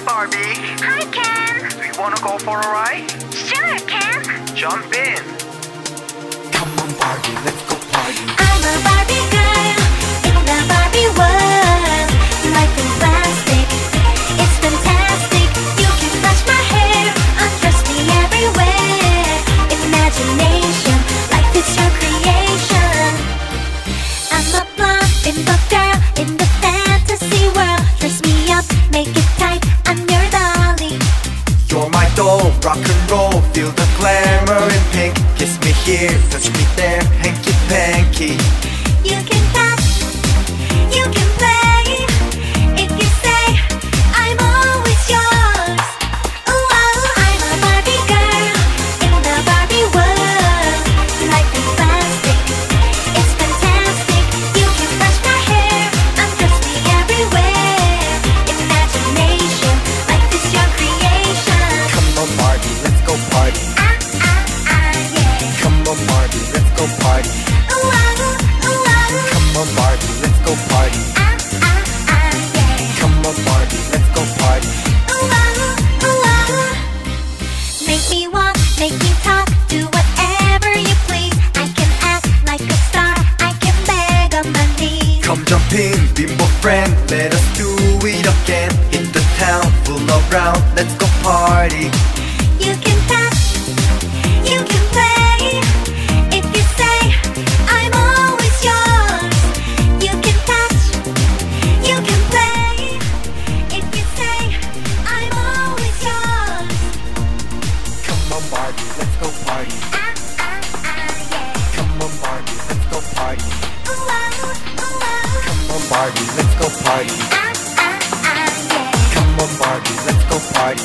Barbie. Hi, Ken. Do you wanna go for a ride? Sure, Ken. Jump in. Come on Barbie, let's go party. I'm a Barbie girl in the Barbie world. Life in plastic, it's fantastic. You can brush my hair, undress me everywhere. Imagination, life is your creation. I'm a blonde bimbo girl in the fantasy world. Dress me up, make it tight, I'm your dolly. You're my doll, rock and roll, feel the glamour in pink. Kiss me here, touch me there, hanky panky. You can touch, you can play. If you say, I'm always yours. Ooh, oh, I'm a Barbie girl in the Barbie world. Life is plastic, it's fantastic. You can brush my hair, undress me everywhere. Imagination, life is your creation. Come on Barbie, let's go party. Yeah. Come on Barbie, let's go party. Ooh, oh, ooh, oh. Come on Barbie, let's go party. Yeah. Come on Barbie, let's go party. Make me walk, make me talk, do whatever you please. I can act like a star, I can beg on my knees. Come jump in, bimbo friend, let us do it again. Hit the town, full around, let's go party. You can touch, you can play. If you say, I'm always yours. You can touch, you can play. If you say, I'm always yours. Come on Barbie, let's go party. Yeah. Come on Barbie, let's go party. Ooh, oh. Come on Barbie, let's go party. Yeah. Come on Barbie, let's go party.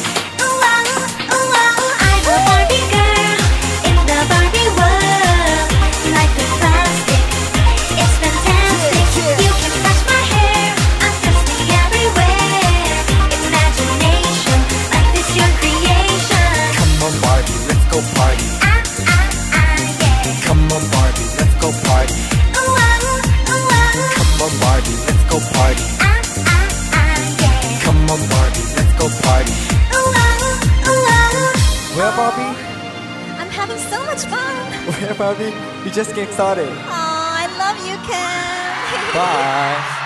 I'm a Barbie girl in the Barbie world. Life is plastic, it's fantastic. You can brush my hair, undress me everywhere. Imagination, life is your creation. Come on Barbie, let's go party. Yeah. Come on Barbie, let's go party. Come on Barbie, let's go party. Yeah. Come on Barbie, let's go party. Where Barbie? I'm having so much fun. Where Barbie? We just getting started. Oh, I love you, Ken. Bye.